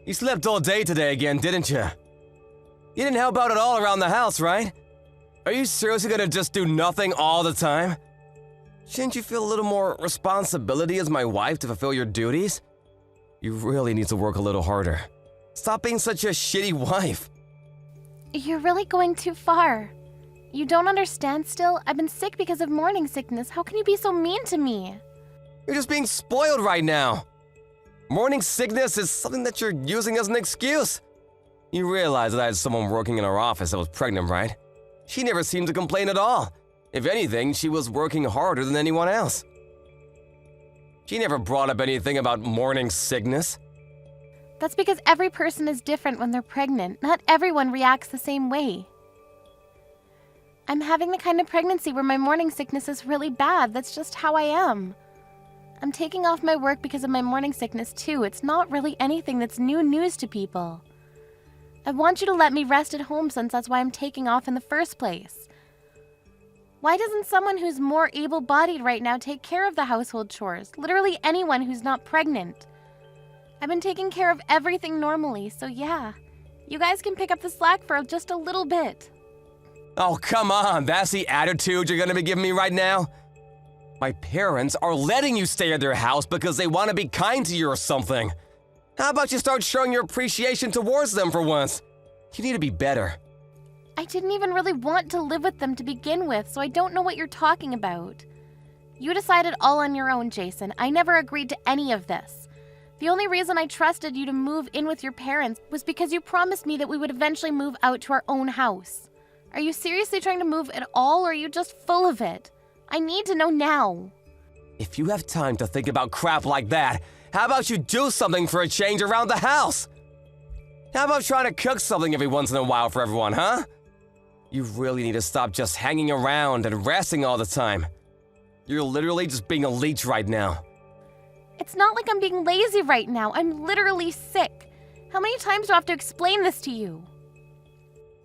You slept all day today again, didn't you? You didn't help out at all around the house, right? Are you seriously gonna just do nothing all the time? Shouldn't you feel a little more responsibility as my wife to fulfill your duties? You really need to work a little harder. Stop being such a shitty wife. You're really going too far. You don't understand still? I've been sick because of morning sickness. How can you be so mean to me? You're just being spoiled right now. Morning sickness is something that you're using as an excuse. You realize that I had someone working in our office that was pregnant, right? She never seemed to complain at all. If anything, she was working harder than anyone else. She never brought up anything about morning sickness. That's because every person is different when they're pregnant. Not everyone reacts the same way. I'm having the kind of pregnancy where my morning sickness is really bad. That's just how I am. I'm taking off my work because of my morning sickness too. It's not really anything that's new news to people. I want you to let me rest at home since that's why I'm taking off in the first place. Why doesn't someone who's more able-bodied right now take care of the household chores? Literally anyone who's not pregnant. I've been taking care of everything normally, so yeah. You guys can pick up the slack for just a little bit. Oh, come on, that's the attitude you're gonna be giving me right now? My parents are letting you stay at their house because they want to be kind to you or something. How about you start showing your appreciation towards them for once? You need to be better. I didn't even really want to live with them to begin with, so I don't know what you're talking about. You decided all on your own, Jason. I never agreed to any of this. The only reason I trusted you to move in with your parents was because you promised me that we would eventually move out to our own house. Are you seriously trying to move at all, or are you just full of it? I need to know now. If you have time to think about crap like that, how about you do something for a change around the house? How about trying to cook something every once in a while for everyone, huh? You really need to stop just hanging around and resting all the time. You're literally just being a leech right now. It's not like I'm being lazy right now. I'm literally sick. How many times do I have to explain this to you?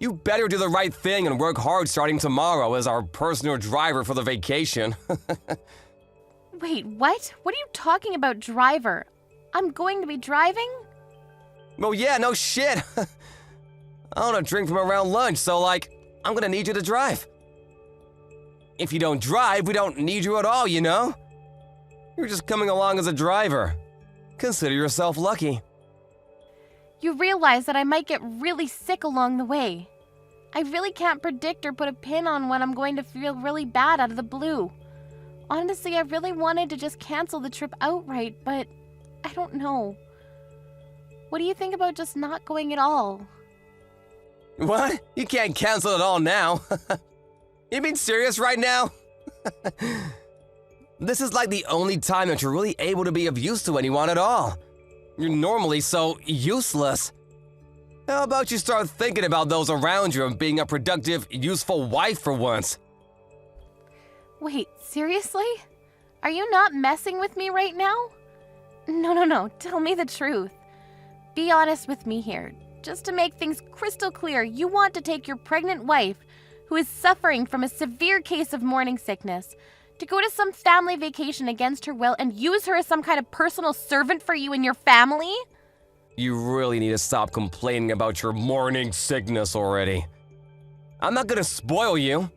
You better do the right thing and work hard starting tomorrow as our personal driver for the vacation. Wait, what? What are you talking about, driver? I'm going to be driving? Well, yeah, no shit. I want to drink from around lunch, so I'm gonna need you to drive. If you don't drive, we don't need you at all, you know? You're just coming along as a driver. Consider yourself lucky. You realize that I might get really sick along the way. I really can't predict or put a pin on when I'm going to feel really bad out of the blue. Honestly, I really wanted to just cancel the trip outright, but I don't know. What do you think about just not going at all? What? You can't cancel it all now. You being serious right now? This is like the only time that you're really able to be of use to anyone at all. You're normally so useless. How about you start thinking about those around you and being a productive, useful wife for once? Wait, seriously? Are you not messing with me right now? No. Tell me the truth. Be honest with me here. Just to make things crystal clear, you want to take your pregnant wife, who is suffering from a severe case of morning sickness, to go to some family vacation against her will and use her as some kind of personal servant for you and your family? You really need to stop complaining about your morning sickness already. I'm not gonna spoil you.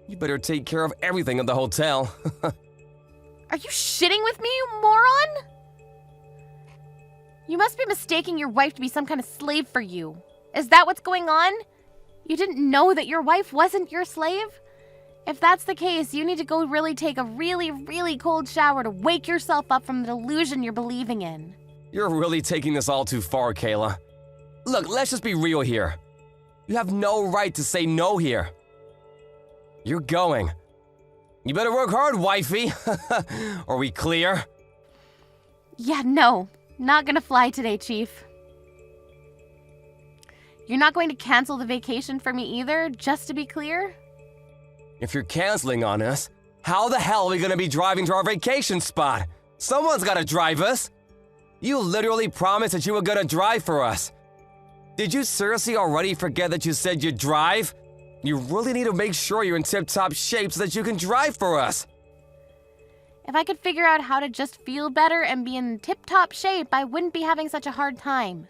You better take care of everything at the hotel. Are you shitting with me, you moron? You must be mistaking your wife to be some kind of slave for you. Is that what's going on? You didn't know that your wife wasn't your slave? If that's the case, you need to go really take a really cold shower to wake yourself up from the delusion you're believing in. You're really taking this all too far, Kayla. Look, let's just be real here. You have no right to say no here. You're going. You better work hard, wifey. Are we clear? Yeah, no. Not gonna fly today, Chief. You're not going to cancel the vacation for me either, just to be clear? If you're canceling on us, how the hell are we gonna be driving to our vacation spot? Someone's gotta drive us. You literally promised that you were gonna drive for us. Did you seriously already forget that you said you'd drive? You really need to make sure you're in tip-top shape so that you can drive for us. If I could figure out how to just feel better and be in tip-top shape, I wouldn't be having such a hard time.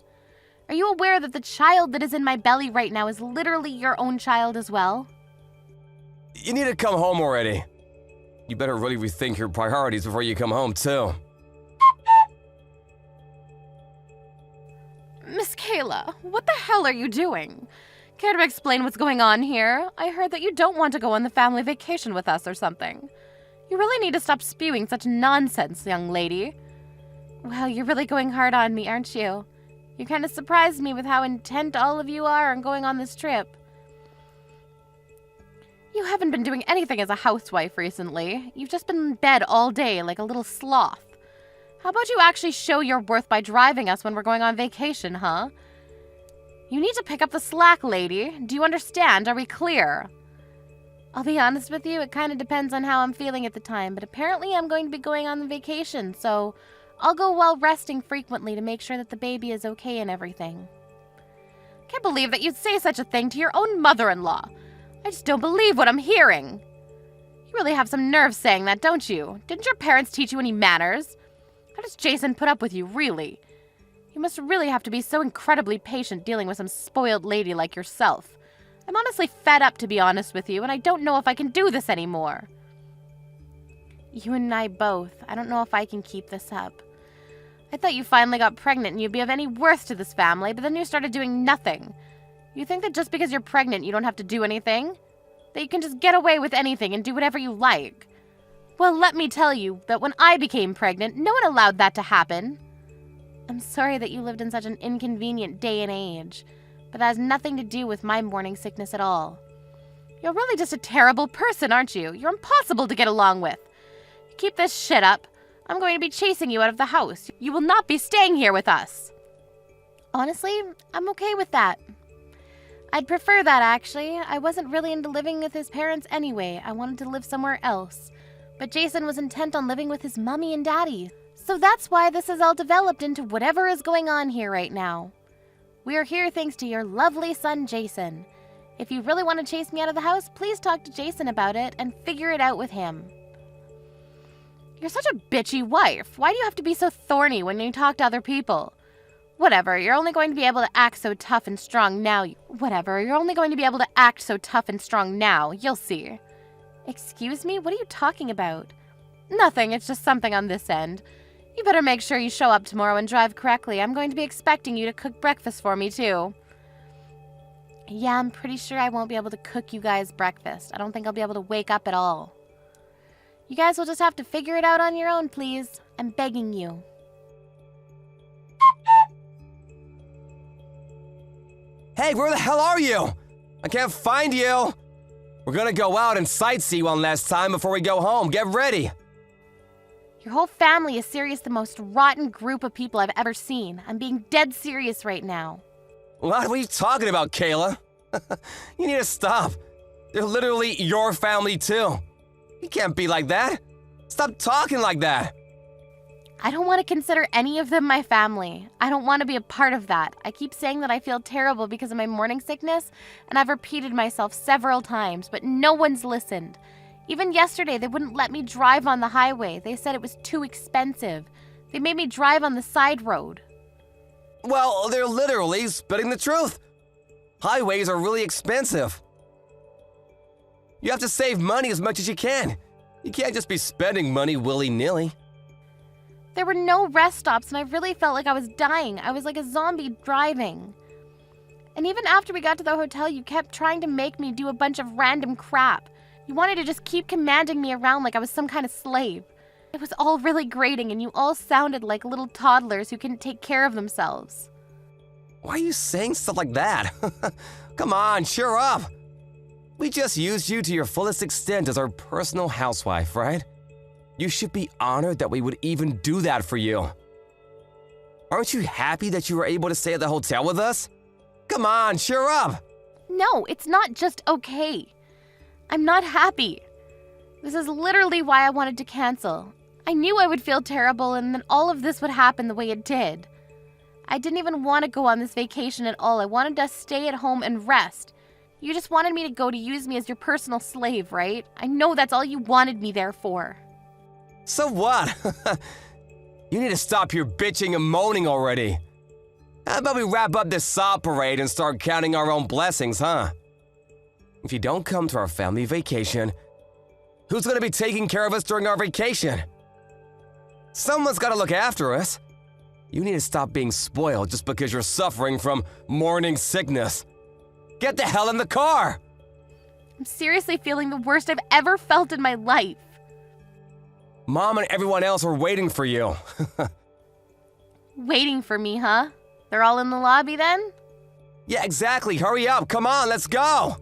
Are you aware that the child that is in my belly right now is literally your own child as well? You need to come home already. You better really rethink your priorities before you come home, too. Miss Kayla, what the hell are you doing? Care to explain what's going on here? I heard that you don't want to go on the family vacation with us or something. You really need to stop spewing such nonsense, young lady. Well, you're really going hard on me, aren't you? You kind of surprised me with how intent all of you are on going on this trip. You haven't been doing anything as a housewife recently. You've just been in bed all day like a little sloth. How about you actually show your worth by driving us when we're going on vacation, huh? You need to pick up the slack, lady. Do you understand? Are we clear? I'll be honest with you, it kind of depends on how I'm feeling at the time, but apparently I'm going to be going on the vacation, so I'll go while resting frequently to make sure that the baby is okay and everything. Can't believe that you'd say such a thing to your own mother-in-law. I just don't believe what I'm hearing. You really have some nerve saying that, don't you? Didn't your parents teach you any manners? How does Jason put up with you, really? You must really have to be so incredibly patient dealing with some spoiled lady like yourself. I'm honestly fed up, to be honest with you, and I don't know if I can do this anymore. You and I both. I don't know if I can keep this up. I thought you finally got pregnant and you'd be of any worth to this family, but then you started doing nothing. You think that just because you're pregnant you don't have to do anything? That you can just get away with anything and do whatever you like? Well, let me tell you that when I became pregnant, no one allowed that to happen. I'm sorry that you lived in such an inconvenient day and age, but that has nothing to do with my morning sickness at all. You're really just a terrible person, aren't you? You're impossible to get along with. You keep this shit up, I'm going to be chasing you out of the house. You will not be staying here with us. Honestly, I'm okay with that. I'd prefer that, actually. I wasn't really into living with his parents anyway. I wanted to live somewhere else. But Jason was intent on living with his mommy and daddy. So that's why this has all developed into whatever is going on here right now. We're here thanks to your lovely son, Jason. If you really want to chase me out of the house, please talk to Jason about it and figure it out with him. You're such a bitchy wife. Why do you have to be so thorny when you talk to other people? Whatever, you're only going to be able to act so tough and strong now. You'll see. Excuse me? What are you talking about? Nothing, it's just something on this end. You better make sure you show up tomorrow and drive correctly. I'm going to be expecting you to cook breakfast for me, too. Yeah, I'm pretty sure I won't be able to cook you guys breakfast. I don't think I'll be able to wake up at all. You guys will just have to figure it out on your own, please. I'm begging you. Hey, where the hell are you? I can't find you. We're gonna go out and sightsee one last time before we go home. Get ready. Your whole family is serious, the most rotten group of people I've ever seen. I'm being dead serious right now. What are you talking about, Kayla? You need to stop. They're literally your family, too. You can't be like that. Stop talking like that. I don't want to consider any of them my family. I don't want to be a part of that. I keep saying that I feel terrible because of my morning sickness, and I've repeated myself several times, but no one's listened. Even yesterday, they wouldn't let me drive on the highway. They said it was too expensive. They made me drive on the side road. Well, they're literally spitting the truth. Highways are really expensive. You have to save money as much as you can. You can't just be spending money willy-nilly. There were no rest stops, and I really felt like I was dying. I was like a zombie driving. And even after we got to the hotel, you kept trying to make me do a bunch of random crap. You wanted to just keep commanding me around like I was some kind of slave. It was all really grating, and you all sounded like little toddlers who couldn't take care of themselves. Why are you saying stuff like that? Come on, cheer up. We just used you to your fullest extent as our personal housewife, right? You should be honored that we would even do that for you. Aren't you happy that you were able to stay at the hotel with us? Come on, cheer up. No, it's not just okay. I'm not happy. This is literally why I wanted to cancel. I knew I would feel terrible and then all of this would happen the way it did. I didn't even want to go on this vacation at all. I wanted to stay at home and rest. You just wanted me to go to use me as your personal slave, right? I know that's all you wanted me there for. So what? You need to stop your bitching and moaning already. How about we wrap up this saw parade and start counting our own blessings, huh? If you don't come to our family vacation, who's gonna be taking care of us during our vacation? Someone's gotta look after us. You need to stop being spoiled just because you're suffering from morning sickness. Get the hell in the car! I'm seriously feeling the worst I've ever felt in my life. Mom and everyone else are waiting for you. Waiting for me, huh? They're all in the lobby then? Yeah, exactly. Hurry up. Come on, let's go.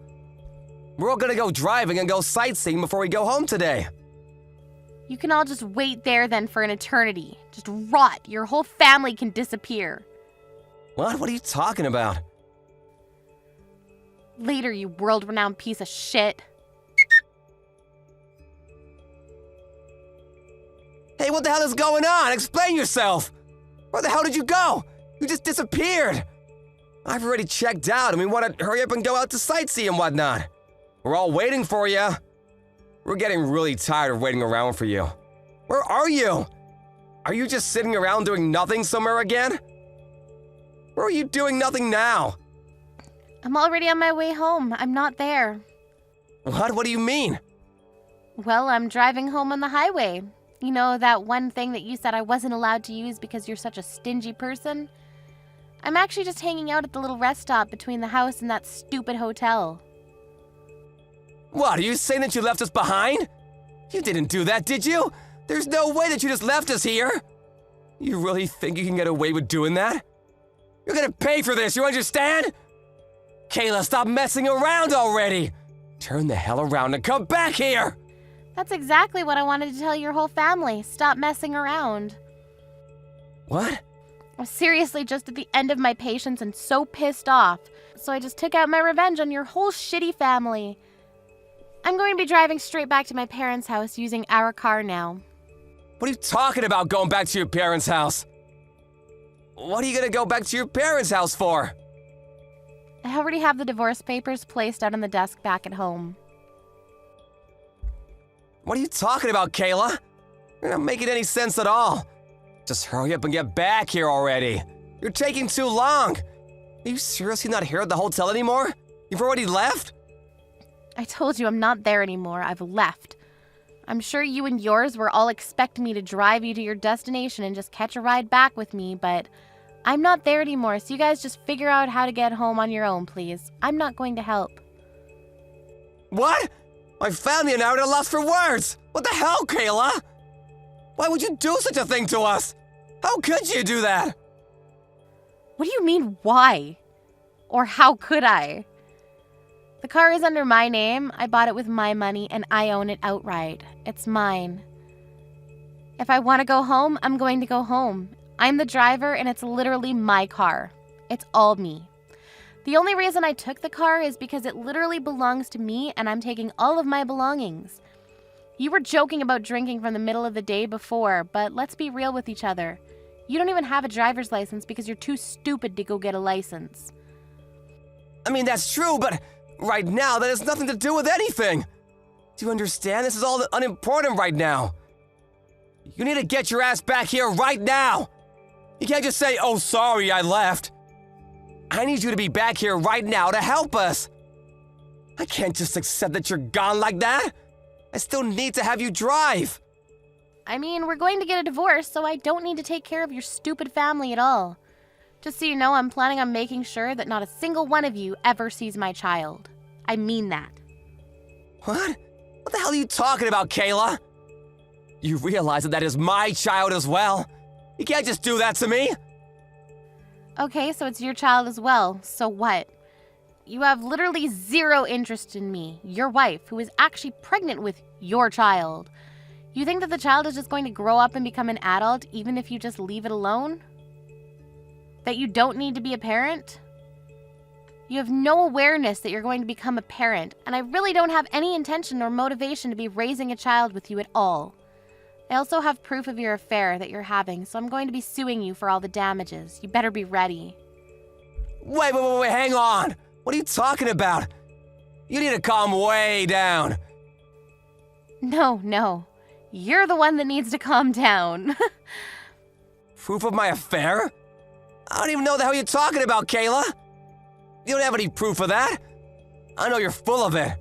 We're all gonna go driving and go sightseeing before we go home today. You can all just wait there then for an eternity. Just rot. Your whole family can disappear. What? What are you talking about? Later, you world-renowned piece of shit. Hey, what the hell is going on? Explain yourself. Where the hell did you go? You just disappeared. I've already checked out and we want to hurry up and go out to sightsee and whatnot. We're all waiting for you. We're getting really tired of waiting around for you. Where are you? Are you just sitting around doing nothing somewhere again? Where are you doing nothing now? I'm already on my way home. I'm not there. What? What do you mean? Well, I'm driving home on the highway. You know, that one thing that you said I wasn't allowed to use because you're such a stingy person? I'm actually just hanging out at the little rest stop between the house and that stupid hotel. What, are you saying that you left us behind? You didn't do that, did you? There's no way that you just left us here. You really think you can get away with doing that? You're gonna pay for this, you understand? Kayla, stop messing around already! Turn the hell around and come back here! That's exactly what I wanted to tell your whole family. Stop messing around. What? I'm seriously just at the end of my patience and so pissed off. So I just took out my revenge on your whole shitty family. I'm going to be driving straight back to my parents' house using our car now. What are you talking about going back to your parents' house? What are you gonna go back to your parents' house for? I already have the divorce papers placed out on the desk back at home. What are you talking about, Kayla? You're not making any sense at all. Just hurry up and get back here already. You're taking too long. Are you seriously not here at the hotel anymore? You've already left? I told you I'm not there anymore. I've left. I'm sure you and yours were all expecting me to drive you to your destination and just catch a ride back with me, but I'm not there anymore, so you guys just figure out how to get home on your own, please. I'm not going to help. What? My family and I are at a loss for words. What the hell, Kayla? Why would you do such a thing to us? How could you do that? What do you mean, why? Or how could I? The car is under my name. I bought it with my money, and I own it outright. It's mine. If I want to go home, I'm going to go home. I'm the driver, and it's literally my car. It's all me. The only reason I took the car is because it literally belongs to me, and I'm taking all of my belongings. You were joking about drinking from the middle of the day before, but let's be real with each other. You don't even have a driver's license because you're too stupid to go get a license. I mean, that's true, but right now that has nothing to do with anything. Do you understand? This is all unimportant right now. You need to get your ass back here right now. You can't just say, oh, sorry, I left. I need you to be back here right now to help us. I can't just accept that you're gone like that. I still need to have you drive. I mean, we're going to get a divorce, so I don't need to take care of your stupid family at all. Just so you know, I'm planning on making sure that not a single one of you ever sees my child. I mean that. What? What the hell are you talking about, Kayla? You realize that that is my child as well? You can't just do that to me. Okay, so it's your child as well. So what? You have literally zero interest in me, your wife, who is actually pregnant with your child. You think that the child is just going to grow up and become an adult even if you just leave it alone? That you don't need to be a parent? You have no awareness that you're going to become a parent, and I really don't have any intention or motivation to be raising a child with you at all. I also have proof of your affair that you're having, so I'm going to be suing you for all the damages. You better be ready. Wait, hang on. What are you talking about? You need to calm way down. No. You're the one that needs to calm down. Proof of my affair? I don't even know the hell you're talking about, Kayla. You don't have any proof of that. I know you're full of it.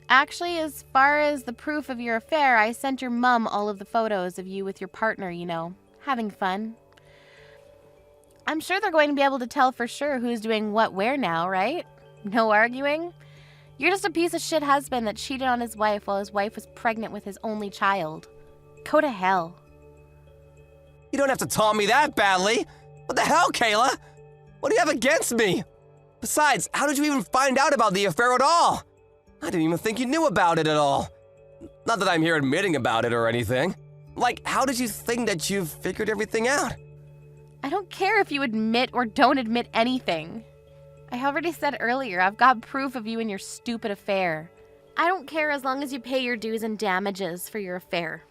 Actually, as far as the proof of your affair, I sent your mom all of the photos of you with your partner, having fun. I'm sure they're going to be able to tell for sure who's doing what where now, right? No arguing? You're just a piece of shit husband that cheated on his wife while his wife was pregnant with his only child. Go to hell. You don't have to taunt me that badly. What the hell, Kayla? What do you have against me? Besides, how did you even find out about the affair at all? I didn't even think you knew about it at all. Not that I'm here admitting about it or anything. Like, how did you think that you figured everything out? I don't care if you admit or don't admit anything. I already said earlier, I've got proof of you and your stupid affair. I don't care as long as you pay your dues and damages for your affair.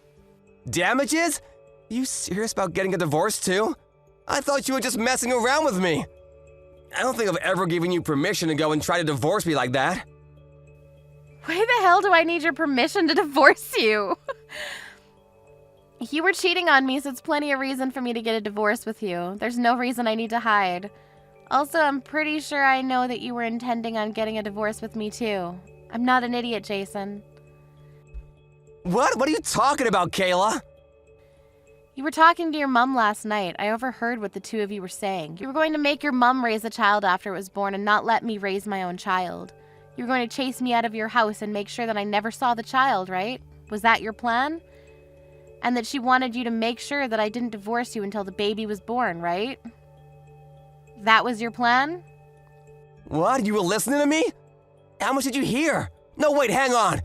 Damages? Are you serious about getting a divorce too? I thought you were just messing around with me. I don't think I've ever given you permission to go and try to divorce me like that. Why the hell do I need your permission to divorce you? You were cheating on me, so it's plenty of reason for me to get a divorce with you. There's no reason I need to hide. Also, I'm pretty sure I know that you were intending on getting a divorce with me too. I'm not an idiot, Jason. What? What are you talking about, Kayla? You were talking to your mom last night. I overheard what the two of you were saying. You were going to make your mom raise the child after it was born and not let me raise my own child. You were going to chase me out of your house and make sure that I never saw the child, right? Was that your plan? And that she wanted you to make sure that I didn't divorce you until the baby was born, right? That was your plan? What? You were listening to me? How much did you hear? No, wait, hang on.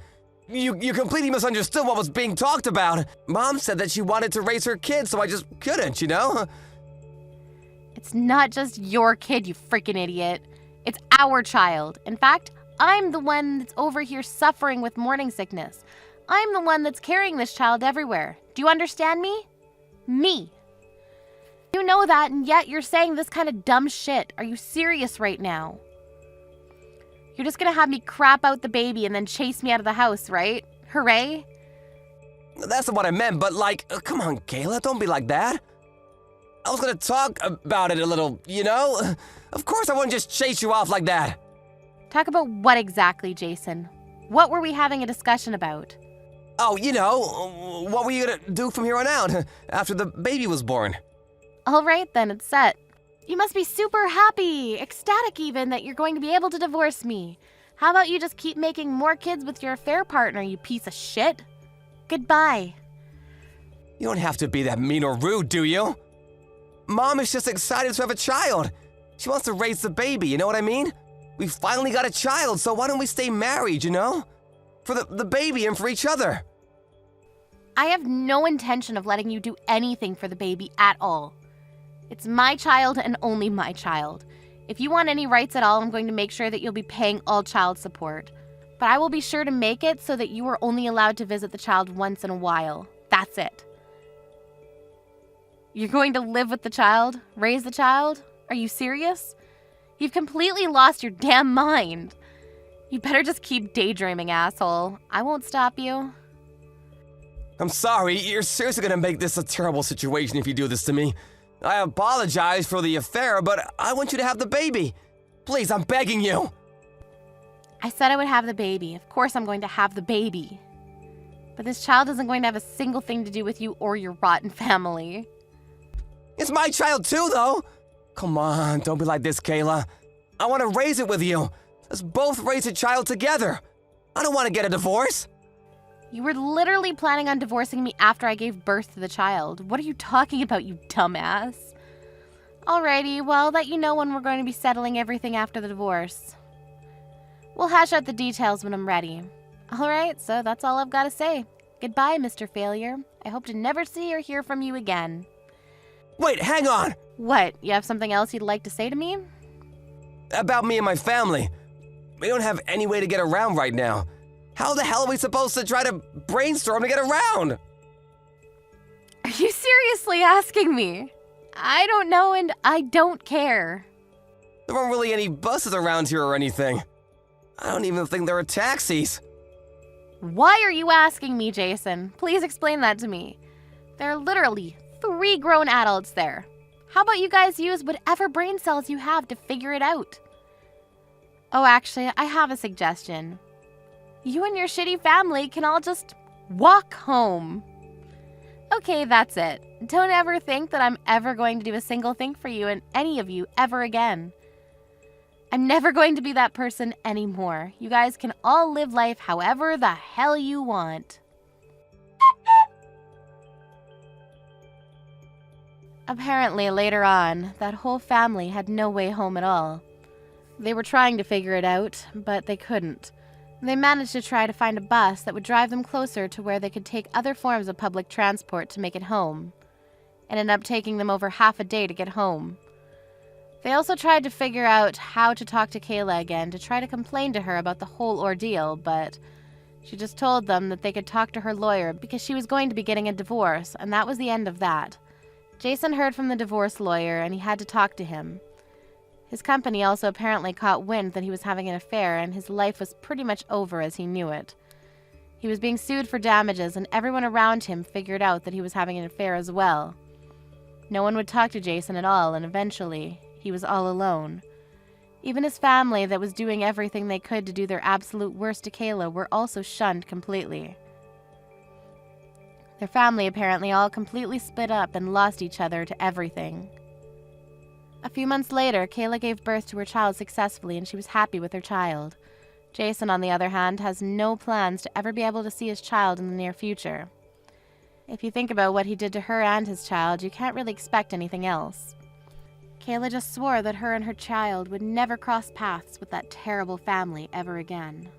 You completely misunderstood what was being talked about. Mom said that she wanted to raise her kid, so I just couldn't, It's not just your kid, you freaking idiot. It's our child. In fact, I'm the one that's over here suffering with morning sickness. I'm the one that's carrying this child everywhere. Do you understand me? Me. You know that, and yet you're saying this kind of dumb shit. Are you serious right now? You're just gonna have me crap out the baby and then chase me out of the house, right? Hooray? That's not what I meant, but come on, Kayla, don't be like that. I was gonna talk about it a little, Of course I wouldn't just chase you off like that. Talk about what exactly, Jason? What were we having a discussion about? Oh, what were you gonna do from here on out, after the baby was born? All right, then, it's set. You must be super happy, ecstatic even, that you're going to be able to divorce me. How about you just keep making more kids with your affair partner, you piece of shit? Goodbye. You don't have to be that mean or rude, do you? Mom is just excited to have a child. She wants to raise the baby, you know what I mean? We finally got a child, so why don't we stay married, For the baby and for each other. I have no intention of letting you do anything for the baby at all. It's my child and only my child. If you want any rights at all, I'm going to make sure that you'll be paying all child support. But I will be sure to make it so that you are only allowed to visit the child once in a while. That's it. You're going to live with the child? Raise the child? Are you serious? You've completely lost your damn mind. You better just keep daydreaming, asshole. I won't stop you. I'm sorry, you're seriously gonna make this a terrible situation if you do this to me. I apologize for the affair, but I want you to have the baby. Please, I'm begging you. I said I would have the baby. Of course I'm going to have the baby. But this child isn't going to have a single thing to do with you or your rotten family. It's my child too, though. Come on, don't be like this, Kayla. I want to raise it with you. Let's both raise a child together. I don't want to get a divorce. You were literally planning on divorcing me after I gave birth to the child. What are you talking about, you dumbass? Alrighty, well, I'll let you know when we're going to be settling everything after the divorce. We'll hash out the details when I'm ready. Alright, so that's all I've got to say. Goodbye, Mr. Failure. I hope to never see or hear from you again. Wait, hang on! What, you have something else you'd like to say to me? About me and my family. We don't have any way to get around right now. How the hell are we supposed to try to brainstorm to get around? Are you seriously asking me? I don't know and I don't care. There aren't really any buses around here or anything. I don't even think there are taxis. Why are you asking me, Jason? Please explain that to me. There are literally 3 grown adults there. How about you guys use whatever brain cells you have to figure it out? Oh, actually, I have a suggestion. You and your shitty family can all just walk home. Okay, that's it. Don't ever think that I'm ever going to do a single thing for you and any of you ever again. I'm never going to be that person anymore. You guys can all live life however the hell you want. Apparently, later on, that whole family had no way home at all. They were trying to figure it out, but they couldn't. They managed to try to find a bus that would drive them closer to where they could take other forms of public transport to make it home. It ended up taking them over half a day to get home. They also tried to figure out how to talk to Kayla again to try to complain to her about the whole ordeal, but she just told them that they could talk to her lawyer because she was going to be getting a divorce, and that was the end of that. Jason heard from the divorce lawyer, and he had to talk to him. His company also apparently caught wind that he was having an affair, and his life was pretty much over as he knew it. He was being sued for damages, and everyone around him figured out that he was having an affair as well. No one would talk to Jason at all, and eventually, he was all alone. Even his family that was doing everything they could to do their absolute worst to Kayla were also shunned completely. Their family apparently all completely split up and lost each other to everything. A few months later, Kayla gave birth to her child successfully and she was happy with her child. Jason, on the other hand, has no plans to ever be able to see his child in the near future. If you think about what he did to her and his child, you can't really expect anything else. Kayla just swore that her and her child would never cross paths with that terrible family ever again.